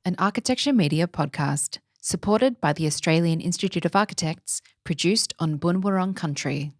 an architecture media podcast supported by the Australian Institute of Architects, produced on Boonwurrung country.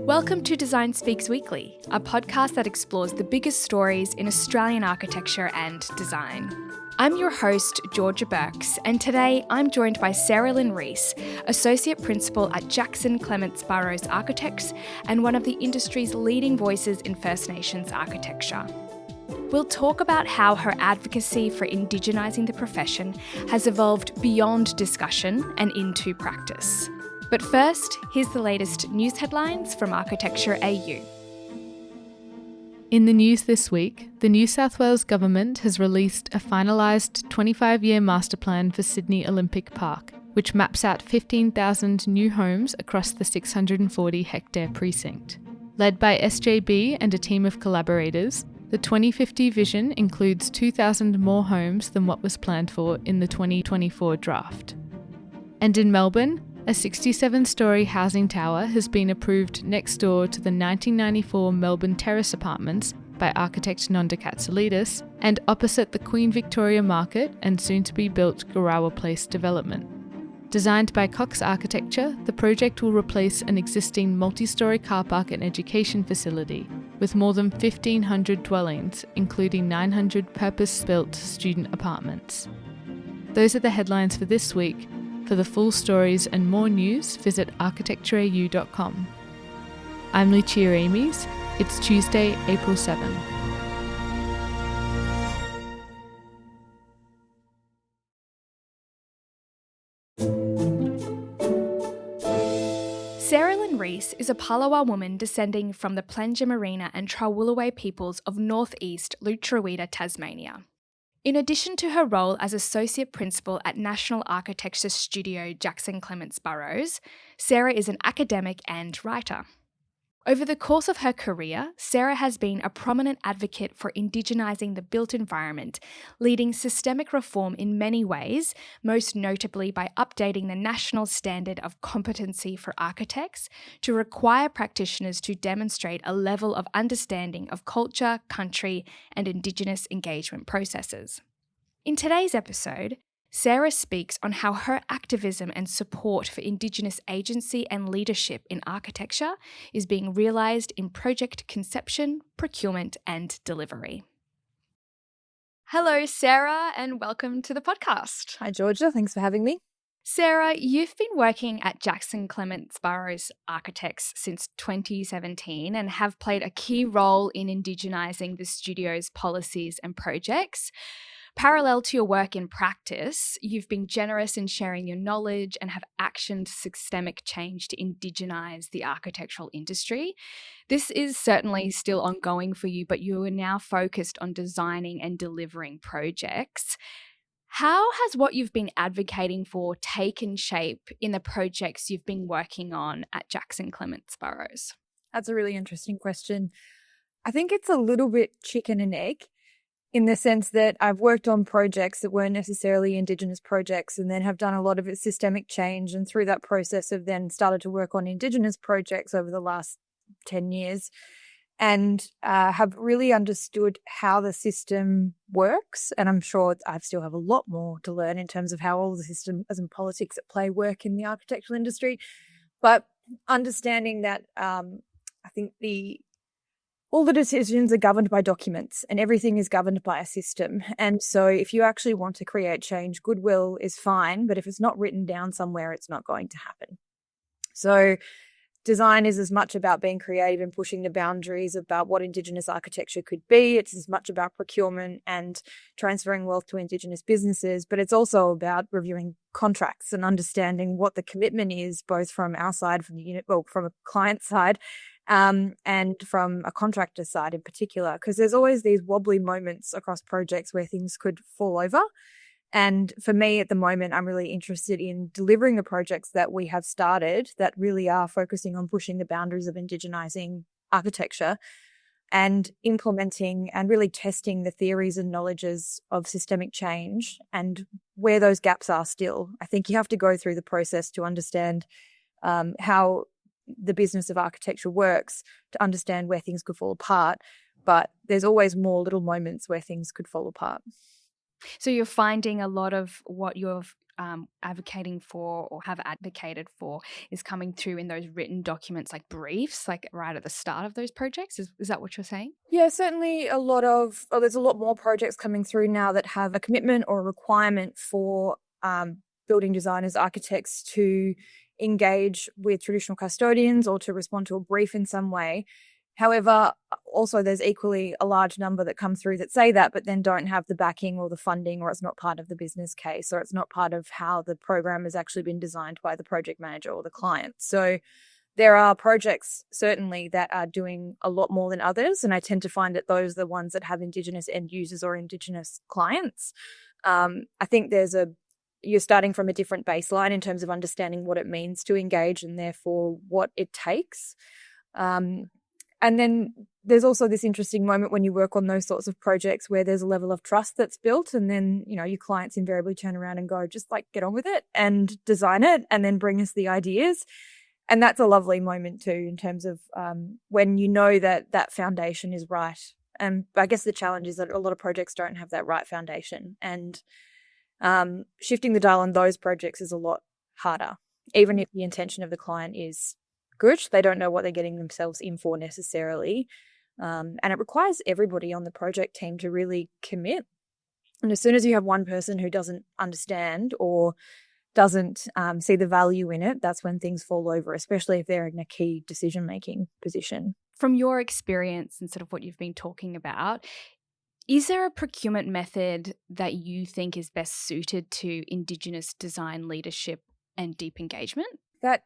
Welcome to Design Speaks Weekly, a podcast that explores the biggest stories in Australian architecture and design. I'm your host, Georgia Burks, and today I'm joined by Lynn Rees, Associate Principal at Jackson Clements Burrows Architects and one of the industry's leading voices in First Nations architecture. We'll talk about how her advocacy for Indigenising the profession has evolved beyond discussion and into practice. But first, here's the latest news headlines from Architecture AU. In the news this week, the New South Wales Government has released a finalised 25-year master plan for Sydney Olympic Park, which maps out 15,000 new homes across the 640-hectare precinct. Led by SJB and a team of collaborators, the 2050 vision includes 2,000 more homes than what was planned for in the 2024 draft. And in Melbourne, a 67-storey housing tower has been approved next door to the 1994 Melbourne Terrace Apartments by architect Nonda Katsoulidis and opposite the Queen Victoria Market and soon-to-be-built Garawa Place development. Designed by Cox Architecture, the project will replace an existing multi-storey car park and education facility with more than 1,500 dwellings, including 900 purpose-built student apartments. Those are the headlines for this week. For the full stories and more news, visit architectureau.com. I'm Lucia Amies. It's Tuesday, April 7. Lynn Rees is a Palawa woman descending from the Plangermaireener and Trawlwoolwaypeoples peoples of northeast Lutruwita, Tasmania. In addition to her role as Associate Principal at National Architecture Studio Jackson Clements Burrows, Sarah is an academic and writer. Over the course of her career, Sarah has been a prominent advocate for Indigenising the built environment, leading systemic reform in many ways, most notably by updating the National Standard of Competency for architects to require practitioners to demonstrate a level of understanding of culture, country, and Indigenous engagement processes. In today's episode, Sarah speaks on how her activism and support for Indigenous agency and leadership in architecture is being realised in project conception, procurement, and delivery. Hello, Sarah, and welcome to the podcast. Hi, Georgia. Thanks for having me. Sarah, you've been working at Jackson Clements Burrows Architects since 2017 and have played a key role in Indigenising the studio's policies and projects. Parallel to your work in practice, you've been generous in sharing your knowledge and have actioned systemic change to indigenize the architectural industry. This is certainly still ongoing for you, but you are now focused on designing and delivering projects. How has what you've been advocating for taken shape in the projects you've been working on at Jackson Clements Burrows? That's a really interesting question. I think it's a little bit chicken and egg, in the sense that I've worked on projects that weren't necessarily Indigenous projects and then have done a lot of systemic change, and through that process have then started to work on Indigenous projects over the last 10 years and have really understood how the system works. And I'm sure I still have a lot more to learn in terms of how all the systems and politics at play work in the architectural industry. But understanding that I think all the decisions are governed by documents and everything is governed by a system. And so if you actually want to create change, goodwill is fine, but if it's not written down somewhere, it's not going to happen. So design is as much about being creative and pushing the boundaries about what Indigenous architecture could be. It's as much about procurement and transferring wealth to Indigenous businesses, but it's also about reviewing contracts and understanding what the commitment is, both from our side, from the unit, well, from a client side, and from a contractor side in particular, because there's always these wobbly moments across projects where things could fall over. And for me at the moment, I'm really interested in delivering the projects that we have started that really are focusing on pushing the boundaries of Indigenising architecture and implementing and really testing the theories and knowledges of systemic change and where those gaps are still. I think you have to go through the process to understand how the business of architecture works, to understand where things could fall apart. but there's always more little moments where things could fall apart. So you're finding a lot of what you're advocating for or have advocated for is coming through in those written documents, like briefs, like right at the start of those projects. Is that what you're saying? Yeah, certainly there's a lot more projects coming through now that have a commitment or a requirement for building designers, architects to engage with traditional custodians or to respond to a brief in some way. However, also there's equally a large number that come through that say that, but then don't have the backing or the funding, or it's not part of the business case, or it's not part of how the program has actually been designed by the project manager or the client. So there are projects certainly that are doing a lot more than others, and I tend to find that those are the ones that have Indigenous end users or Indigenous clients. I think you're starting from a different baseline in terms of understanding what it means to engage and therefore what it takes. And then there's also this interesting moment when you work on those sorts of projects where there's a level of trust that's built, and then, your clients invariably turn around and go, just like get on with it and design it and then bring us the ideas. And that's a lovely moment too, in terms of when you know that foundation is right. And I guess the challenge is that a lot of projects don't have that right foundation, and shifting the dial on those projects is a lot harder, even if the intention of the client is good. They don't know what they're getting themselves in for necessarily. And it requires everybody on the project team to really commit. And as soon as you have one person who doesn't understand or doesn't see the value in it, that's when things fall over, especially if they're in a key decision-making position. From your experience and sort of what you've been talking about, is there a procurement method that you think is best suited to Indigenous design leadership and deep engagement? That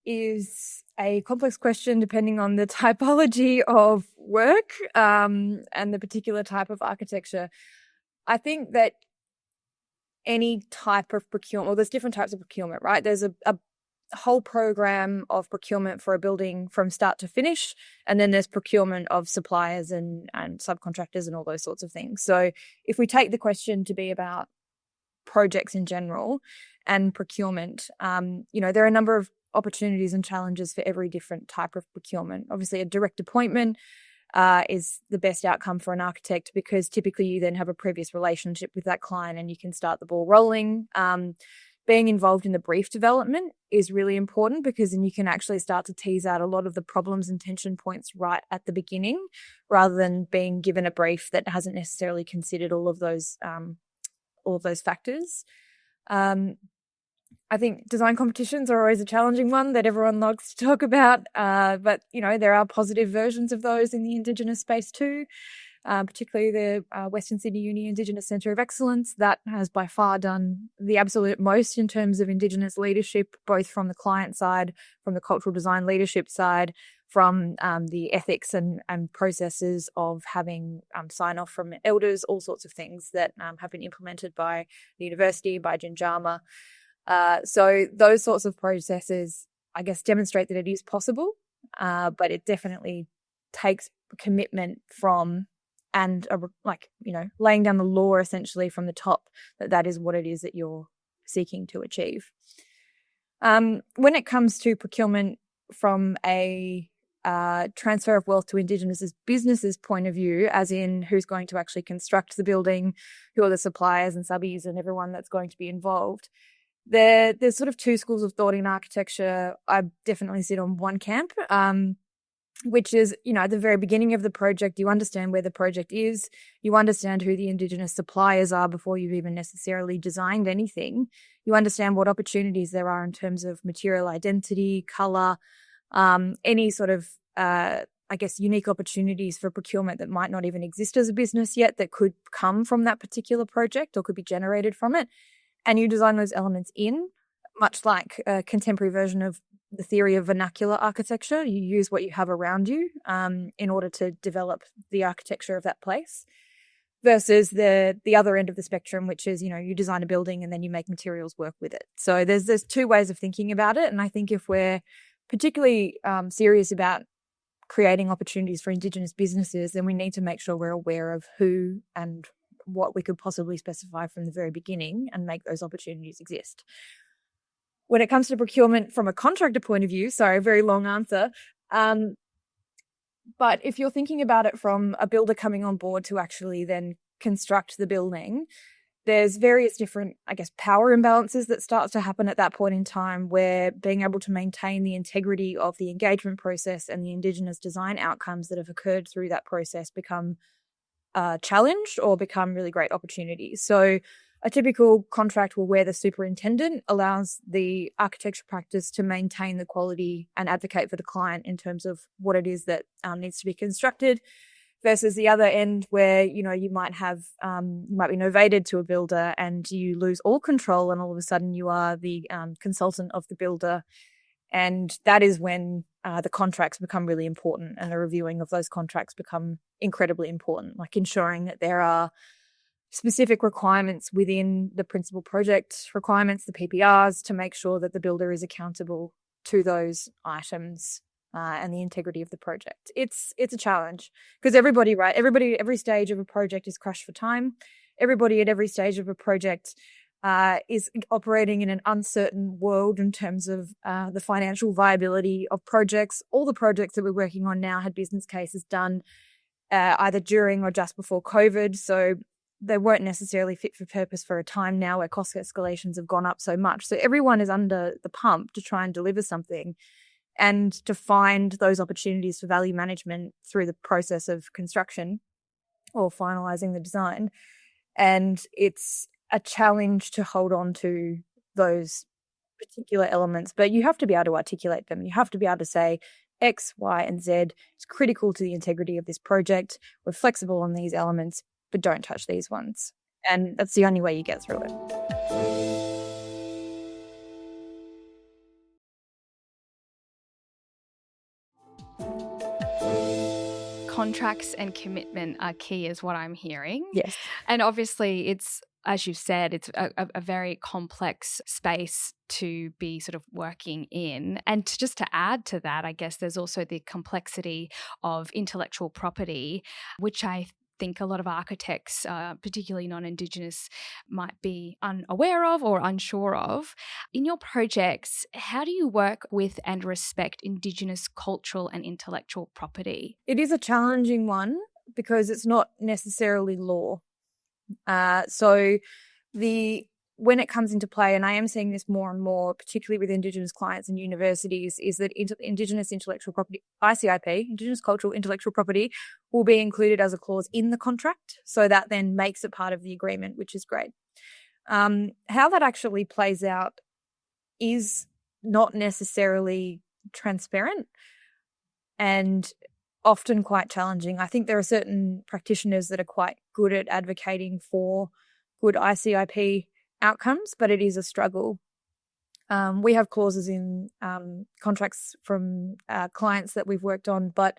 is a complex question depending on the typology of work and the particular type of architecture. I think that any type of procurement, well, there's different types of procurement, right? There's a whole program of procurement for a building from start to finish, and then there's procurement of suppliers and subcontractors and all those sorts of things. So if we take the question to be about projects in general and procurement, there are a number of opportunities and challenges for every different type of procurement. Obviously, a direct appointment is the best outcome for an architect, because typically you then have a previous relationship with that client and you can start the ball rolling. Being involved in the brief development is really important, because then you can actually start to tease out a lot of the problems and tension points right at the beginning, rather than being given a brief that hasn't necessarily considered all of those factors. I think design competitions are always a challenging one that everyone loves to talk about, but there are positive versions of those in the Indigenous space too, particularly the Western Sydney Uni Indigenous Centre of Excellence. That has by far done the absolute most in terms of Indigenous leadership, both from the client side, from the cultural design leadership side, from the ethics and processes of having sign-off from elders, all sorts of things that have been implemented by the university, by Ginjama. So those sorts of processes, I guess, demonstrate that it is possible, but it definitely takes commitment from and laying down the law essentially from the top that is what it is that you're seeking to achieve. When it comes to procurement from a transfer of wealth to Indigenous businesses point of view, as in who's going to actually construct the building, who are the suppliers and subbies and everyone that's going to be involved, there's sort of two schools of thought in architecture. I definitely sit on one camp, which is, at the very beginning of the project, you understand where the project is, you understand who the Indigenous suppliers are before you've even necessarily designed anything. You understand what opportunities there are in terms of material identity, colour, any sort of, unique opportunities for procurement that might not even exist as a business yet that could come from that particular project or could be generated from it. And you design those elements in, much like a contemporary version of the theory of vernacular architecture. You use what you have around you in order to develop the architecture of that place, versus the other end of the spectrum, which is, you design a building and then you make materials work with it. So there's two ways of thinking about it. And I think if we're particularly serious about creating opportunities for Indigenous businesses, then we need to make sure we're aware of who and what we could possibly specify from the very beginning and make those opportunities exist. When it comes to procurement from a contractor point of view, sorry, very long answer, But if you're thinking about it from a builder coming on board to actually then construct the building, there's various different, I guess, power imbalances that starts to happen at that point in time, where being able to maintain the integrity of the engagement process and the Indigenous design outcomes that have occurred through that process become challenged or become really great opportunities. So a typical contract where the superintendent allows the architecture practice to maintain the quality and advocate for the client in terms of what it is that needs to be constructed, versus the other end where, you might have, you might be novated to a builder and you lose all control, and all of a sudden you are the consultant of the builder. And that is when the contracts become really important, and the reviewing of those contracts become incredibly important, like ensuring that there are specific requirements within the principal project requirements, the PPRs, to make sure that the builder is accountable to those items and the integrity of the project. It's a challenge because everybody, every stage of a project is crushed for time. Everybody at every stage of a project is operating in an uncertain world in terms of the financial viability of projects. All the projects that we're working on now had business cases done either during or just before COVID. So they weren't necessarily fit for purpose for a time now where cost escalations have gone up so much. So everyone is under the pump to try and deliver something and to find those opportunities for value management through the process of construction or finalising the design. And it's a challenge to hold on to those particular elements, but you have to be able to articulate them. You have to be able to say X, Y, and Z is critical to the integrity of this project. We're flexible on these elements, but don't touch these ones. And that's the only way you get through it. Contracts and commitment are key is what I'm hearing. Yes. And obviously it's, as you've said, it's a very complex space to be sort of working in. And to add to that, I guess there's also the complexity of intellectual property, which I think a lot of architects, particularly non-Indigenous, might be unaware of or unsure of. In your projects, how do you work with and respect Indigenous cultural and intellectual property? It is a challenging one because it's not necessarily law. So when it comes into play, and I am seeing this more and more, particularly with Indigenous clients and universities, is that Indigenous intellectual property, ICIP, Indigenous cultural intellectual property, will be included as a clause in the contract. So that then makes it part of the agreement, which is great. How that actually plays out is not necessarily transparent and often quite challenging. I think there are certain practitioners that are quite good at advocating for good ICIP outcomes, but it is a struggle. We have clauses in contracts from clients that we've worked on, but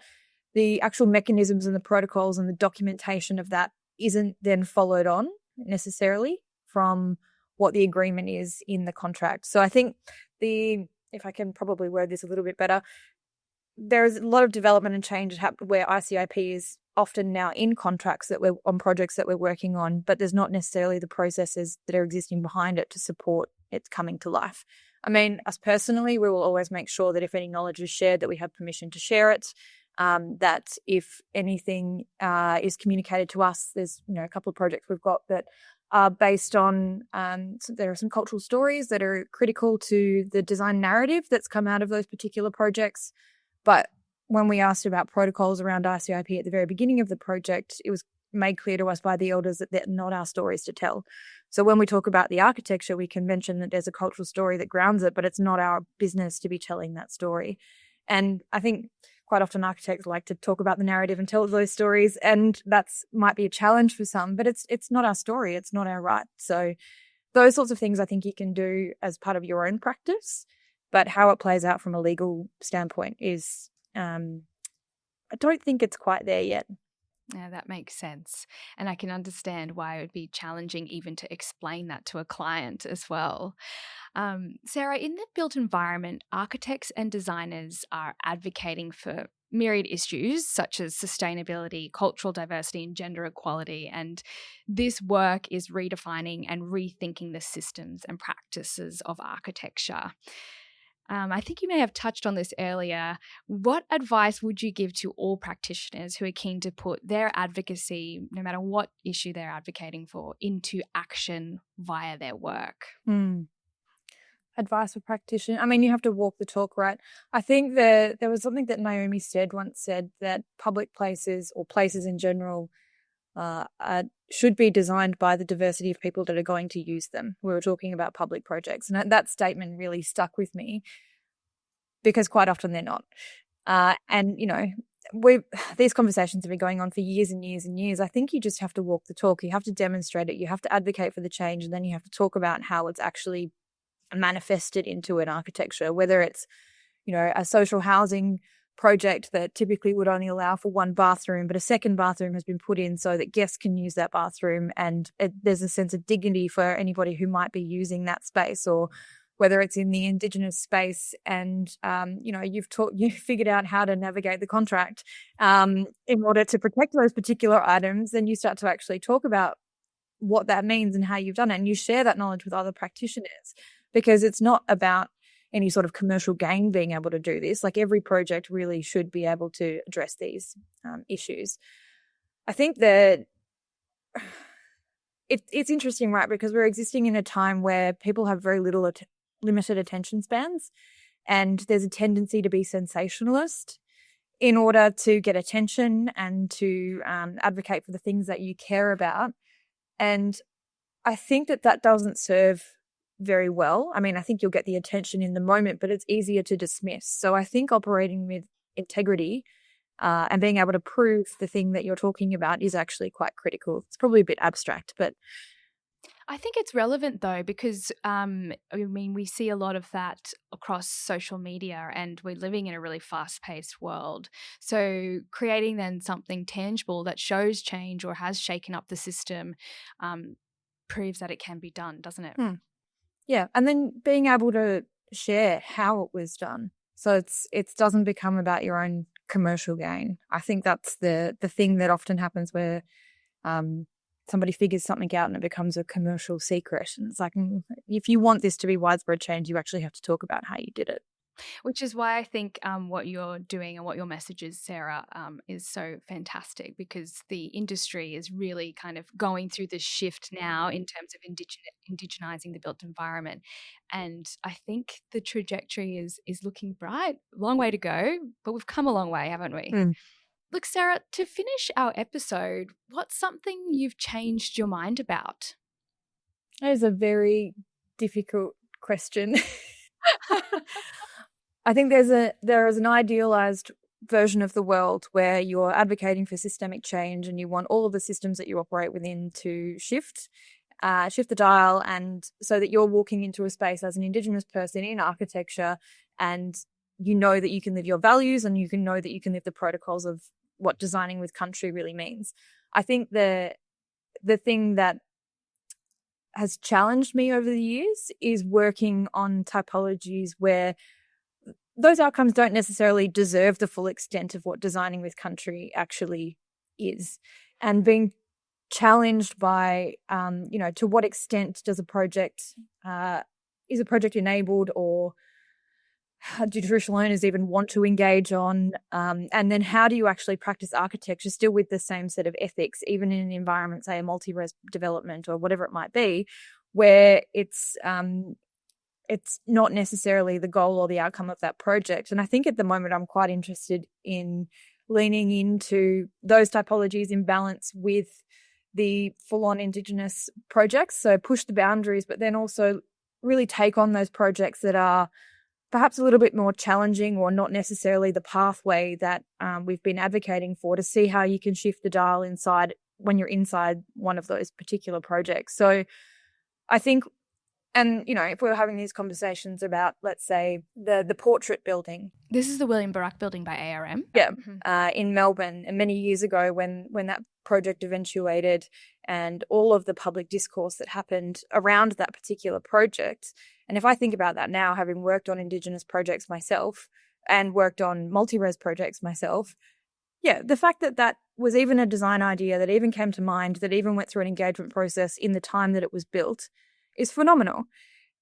the actual mechanisms and the protocols and the documentation of that isn't then followed on necessarily from what the agreement is in the contract. So I think if I can probably word this a little bit better, there's a lot of development and change where ICIP is often now in contracts that we're on projects that we're working on, but there's not necessarily the processes that are existing behind it to support it coming to life. I mean, us personally, we will always make sure that if any knowledge is shared, that we have permission to share it, that if anything is communicated to us, there's a couple of projects we've got that are based on, so there are some cultural stories that are critical to the design narrative that's come out of those particular projects. But when we asked about protocols around ICIP at the very beginning of the project, it was made clear to us by the elders that they're not our stories to tell. So when we talk about the architecture, we can mention that there's a cultural story that grounds it, but it's not our business to be telling that story. And I think quite often architects like to talk about the narrative and tell those stories, and that's might be a challenge for some, but it's not our story, it's not our right. So those sorts of things I think you can do as part of your own practice. But how it plays out from a legal standpoint is, I don't think it's quite there yet. Yeah, that makes sense. And I can understand why it would be challenging even to explain that to a client as well. Sarah, in the built environment, architects and designers are advocating for myriad issues such as sustainability, cultural diversity, and gender equality. And this work is redefining and rethinking the systems and practices of architecture. I think you may have touched on this earlier. What advice would you give to all practitioners who are keen to put their advocacy, no matter what issue they're advocating for, into action via their work? Advice for practitioners. I mean, you have to walk the talk, right? I think there was something that Naomi Stead once said, that public places or places in general should be designed by the diversity of people that are going to use them. We were talking about public projects, and that statement really stuck with me because quite often they're not. And, you know, these conversations have been going on for years and years and years. I think you just have to walk the talk. You have to demonstrate it. You have to advocate for the change, and then you have to talk about how it's actually manifested into an architecture, whether it's, you know, a social housing project that typically would only allow for one bathroom, but a second bathroom has been put in so that guests can use that bathroom, and there's a sense of dignity for anybody who might be using that space, or whether it's in the Indigenous space and, you know, you've figured out how to navigate the contract in order to protect those particular items, then you start to actually talk about what that means and how you've done it, and you share that knowledge with other practitioners, because it's not about any sort of commercial gain being able to do this. Like, every project really should be able to address these issues. I think that it's interesting, right? Because we're existing in a time where people have very limited attention spans, and there's a tendency to be sensationalist in order to get attention and to advocate for the things that you care about. And I think that doesn't serve very well. I mean, I think you'll get the attention in the moment, but it's easier to dismiss. So I think operating with integrity and being able to prove the thing that you're talking about is actually quite critical. It's probably a bit abstract, but I think it's relevant though, because I mean, we see a lot of that across social media, and we're living in a really fast-paced world. So creating then something tangible that shows change or has shaken up the system proves that it can be done, doesn't it? Yeah, and then being able to share how it was done, so it doesn't become about your own commercial gain. I think that's the thing that often happens, where somebody figures something out and it becomes a commercial secret. And it's like, if you want this to be widespread change, you actually have to talk about how you did it. Which is why I think what you're doing and what your message is, Sarah, is so fantastic, because the industry is really kind of going through this shift now in terms of indigenising the built environment. And I think the trajectory is looking bright. Long way to go, but we've come a long way, haven't we? Look, Sarah, to finish our episode, what's something you've changed your mind about? That is a very difficult question. I think there is an idealized version of the world where you're advocating for systemic change, and you want all of the systems that you operate within to shift the dial, and so that you're walking into a space as an Indigenous person in architecture, and you know that you can live your values, and you can know that you can live the protocols of what designing with country really means. I think the thing that has challenged me over the years is working on typologies where those outcomes don't necessarily deserve the full extent of what designing with country actually is, and being challenged by, to what extent does a project, is a project enabled, or do traditional owners even want to engage on, and then how do you actually practice architecture still with the same set of ethics, even in an environment, say a multi-res development or whatever it might be, where it's not necessarily the goal or the outcome of that project. And I think at the moment I'm quite interested in leaning into those typologies in balance with the full-on Indigenous projects. So push the boundaries, but then also really take on those projects that are perhaps a little bit more challenging, or not necessarily the pathway that we've been advocating for, to see how you can shift the dial inside when you're inside one of those particular projects. So I think, and, if we were having these conversations about, let's say, the portrait building. This is the William Barak building by ARM. Yeah, in Melbourne, and many years ago when that project eventuated, and all of the public discourse that happened around that particular project. And if I think about that now, having worked on Indigenous projects myself and worked on multi-res projects myself, yeah, the fact that was even a design idea that even came to mind, that even went through an engagement process in the time that it was built, is phenomenal.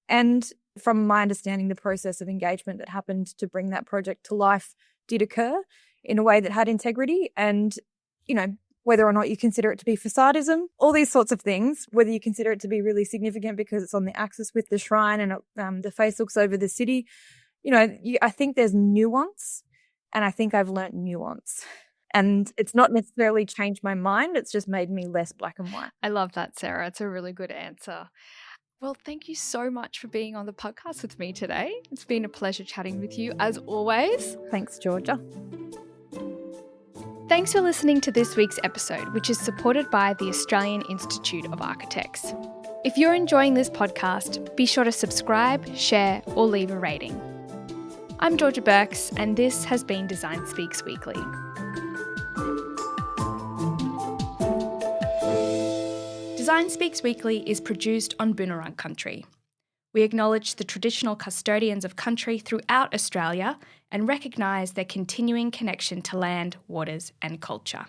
And From my understanding, the process of engagement that happened to bring that project to life did occur in a way that had integrity. And, whether or not you consider it to be facadism, all these sorts of things, whether you consider it to be really significant because it's on the axis with the shrine and the face looks over the city, I think there's nuance, and I think I've learnt nuance. And it's not necessarily changed my mind, it's just made me less black and white. I love that, Sarah. It's a really good answer. Well, thank you so much for being on the podcast with me today. It's been a pleasure chatting with you, as always. Thanks, Georgia. Thanks for listening to this week's episode, which is supported by the Australian Institute of Architects. If you're enjoying this podcast, be sure to subscribe, share, or leave a rating. I'm Georgia Burks, and this has been Design Speaks Weekly. Design Speaks Weekly is produced on Boonwurrung country. We acknowledge the traditional custodians of country throughout Australia and recognise their continuing connection to land, waters and culture.